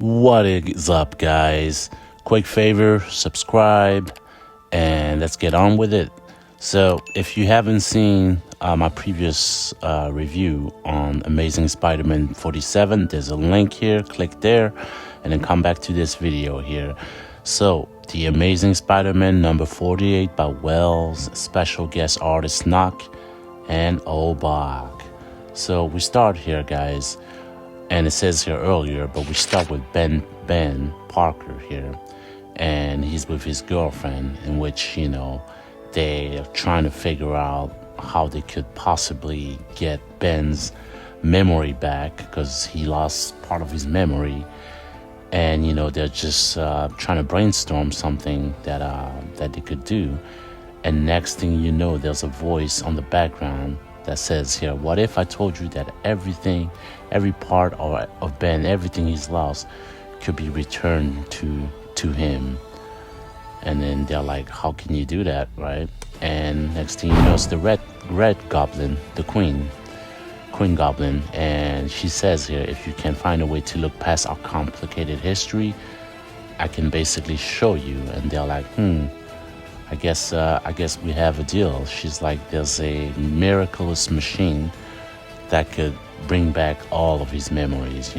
What is up, guys? Quick favor, subscribe, and let's get on with it. So, if you haven't seen my previous review on Amazing Spider-Man 47, there's a link here. Click there, and then come back to this video here. So, The Amazing Spider-Man number 48 by Wells, special guest artist Knock and Obach. So, we start here, guys. And it says here earlier, but we start with Ben Parker here. And he's with his girlfriend, in which, they're trying to figure out how they could possibly get Ben's memory back, because he lost part of his memory. And, they're just trying to brainstorm something that they could do. And next thing you know, there's a voice on the background that says here, what if I told you that every part of Ben, everything he's lost could be returned to him? And then they're like, how can you do that, right? And next thing you know, it's the red goblin, the queen goblin. And she says here, if you can find a way to look past our complicated history, I can basically show you. And they're like, I guess we have a deal. She's like, there's a miraculous machine that could bring back all of his memories,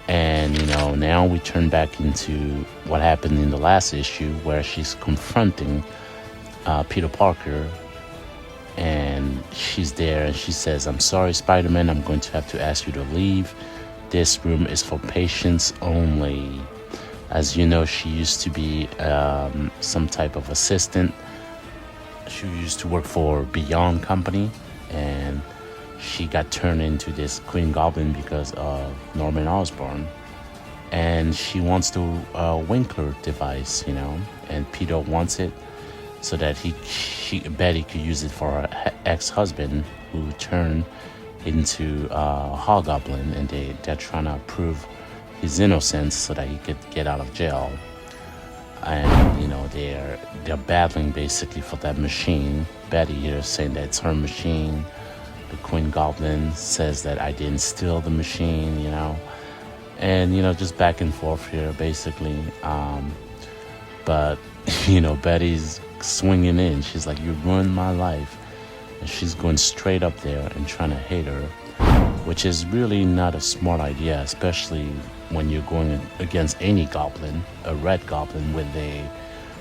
And, now we turn back into what happened in the last issue, where she's confronting Peter Parker. And she's there and she says, I'm sorry, Spider-Man, I'm going to have to ask you to leave. This room is for patients only. As you know, she used to be some type of assistant. She used to work for Beyond Company, and she got turned into this Queen Goblin because of Norman Osborn. And she wants the Winkler device, and Peter wants it so that Betty could use it for her ex-husband, who turned into Hobgoblin, and they're trying to prove his innocence so that he could get out of jail. And they're battling basically for that machine. Betty here is saying that it's her machine. The Queen Goblin says that I didn't steal the machine, and just back and forth here basically. But Betty's swinging in. She's like, you ruined my life, and she's going straight up there and trying to hit her, which is really not a smart idea, especially when you're going against any goblin, a red goblin with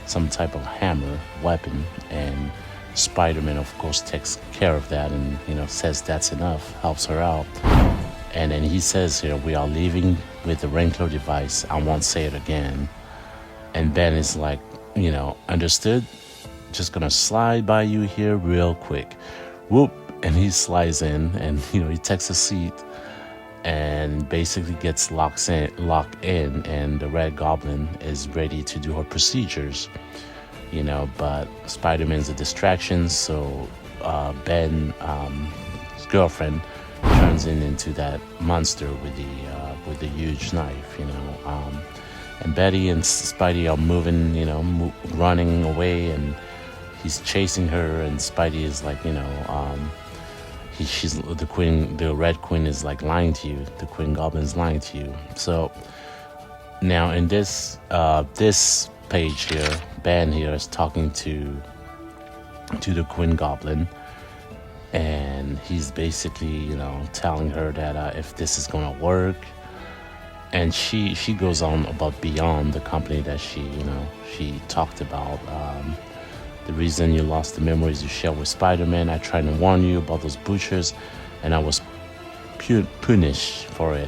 some type of hammer weapon. And Spider-Man, of course, takes care of that and says that's enough, helps her out. And then he says here, we are leaving with the Winkler device, I won't say it again. And Ben is like, understood, just gonna slide by you here real quick. Whoop. And he slides in, and he takes a seat and basically gets locked in, and the Red Goblin is ready to do her procedures, but Spider-Man's a distraction, so Ben's girlfriend turns into that monster with the huge knife, and Betty and Spidey are moving, running away, and he's chasing her, and Spidey is like, she's the queen. The Red Queen is like lying to you. The Queen Goblin's lying to you. So now in this page here, Ben here is talking to the Queen Goblin, and he's basically telling her that if this is gonna work, and she goes on about Beyond, the company that she talked about. The reason you lost the memories you shared with Spider-Man, I tried to warn you about those butchers, and I was punished for it.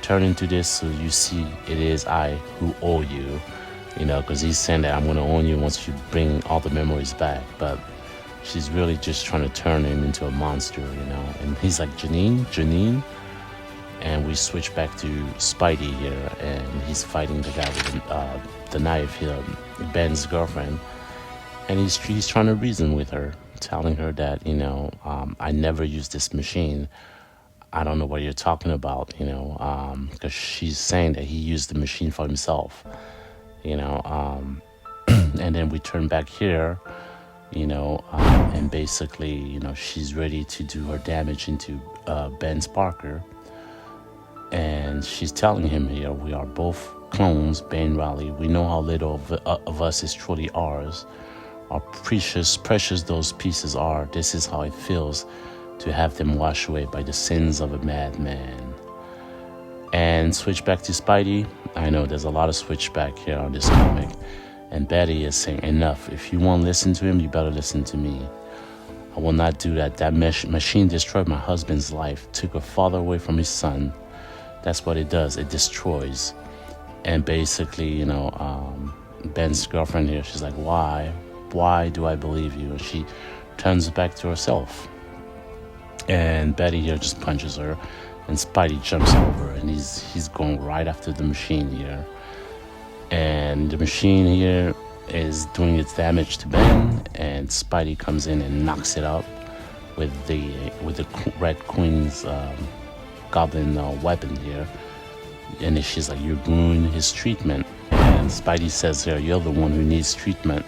Turn into this so you see it is I who owe you, because he's saying that I'm going to own you once you bring all the memories back. But she's really just trying to turn him into a monster, And he's like, Janine. And we switch back to Spidey here, and he's fighting the guy with the knife here, Ben's girlfriend. And he's trying to reason with her, telling her that, I never used this machine. I don't know what you're talking about, because she's saying that he used the machine for himself, And then we turn back here, and basically, she's ready to do her damage into Ben's Parker. And she's telling him here, we are both clones, Ben Reilly. We know how little of us is truly ours. How precious those pieces are. This is how it feels to have them washed away by the sins of a madman. And switch back to Spidey. I know there's a lot of switchback here on this comic. And Betty is saying, enough. If you won't listen to him, you better listen to me. I will not do that. That machine destroyed my husband's life, took a father away from his son. That's what it does. It destroys. And basically, Ben's girlfriend here, she's like, why? Why do I believe you? And she turns back to herself. And Betty here just punches her. And Spidey jumps over, and he's going right after the machine here. And the machine here is doing its damage to Ben, and Spidey comes in and knocks it out with the Red Queen's goblin weapon here. And she's like, you're ruining his treatment. And Spidey says here, you're the one who needs treatment.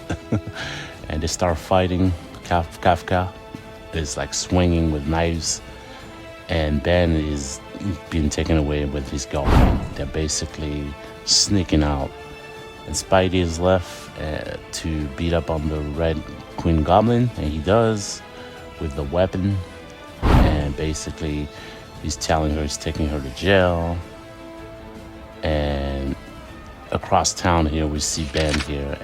And they start fighting. Kafka is like swinging with knives, and Ben is being taken away with his girlfriend. They're basically sneaking out, and Spidey is left to beat up on the Red Queen Goblin, and he does with the weapon. And basically he's telling her he's taking her to jail. And across town here we see Ben here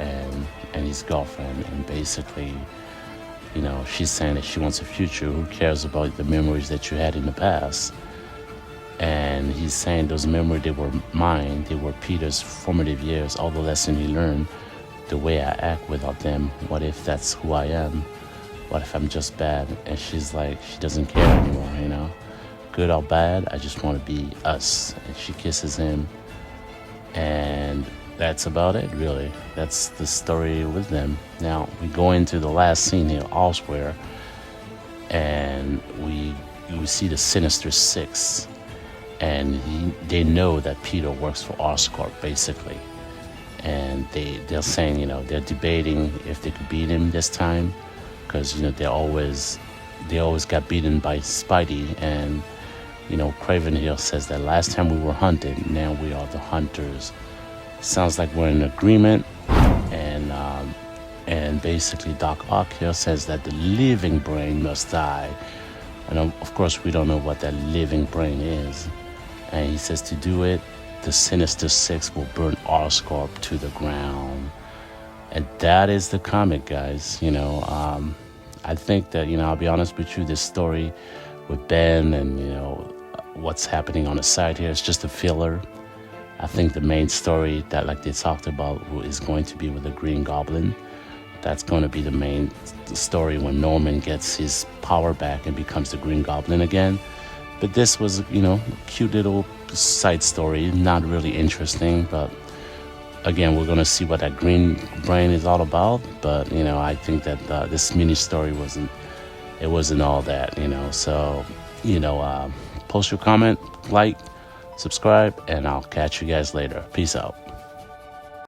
and his girlfriend, and basically she's saying that she wants a future. Who cares about the memories that you had in the past? And he's saying those memories, they were mine. They were Peter's formative years, all the lessons he learned, the way I act without them. What if that's who I am? What if I'm just bad? And she's like, she doesn't care anymore, Good or bad, I just want to be us. And she kisses him. And that's about it, really. That's the story with them. Now, we go into the last scene here, Allsware, and we see the Sinister Six. And they know that Peter works for Oscorp, basically. And they're saying, they're debating if they could beat him this time. Because, they always got beaten by Spidey. And, Craven here says that last time we were hunted, now we are the hunters. Sounds like we're in agreement. And basically Doc Ock here says that the living brain must die. And of course we don't know what that living brain is. And he says to do it, the Sinister Six will burn Oscorp to the ground. And that is the comic, guys. I think that, I'll be honest with you, this story with Ben and, what's happening on the side here is just a filler. I think the main story that, like they talked about, is going to be with the Green Goblin. That's going to be the main story when Norman gets his power back and becomes the Green Goblin again. But this was, a cute little side story, not really interesting. But again, we're going to see what that green brain is all about. But, I think that this mini story wasn't all that, So, post your comment, like, subscribe, and I'll catch you guys later. Peace out.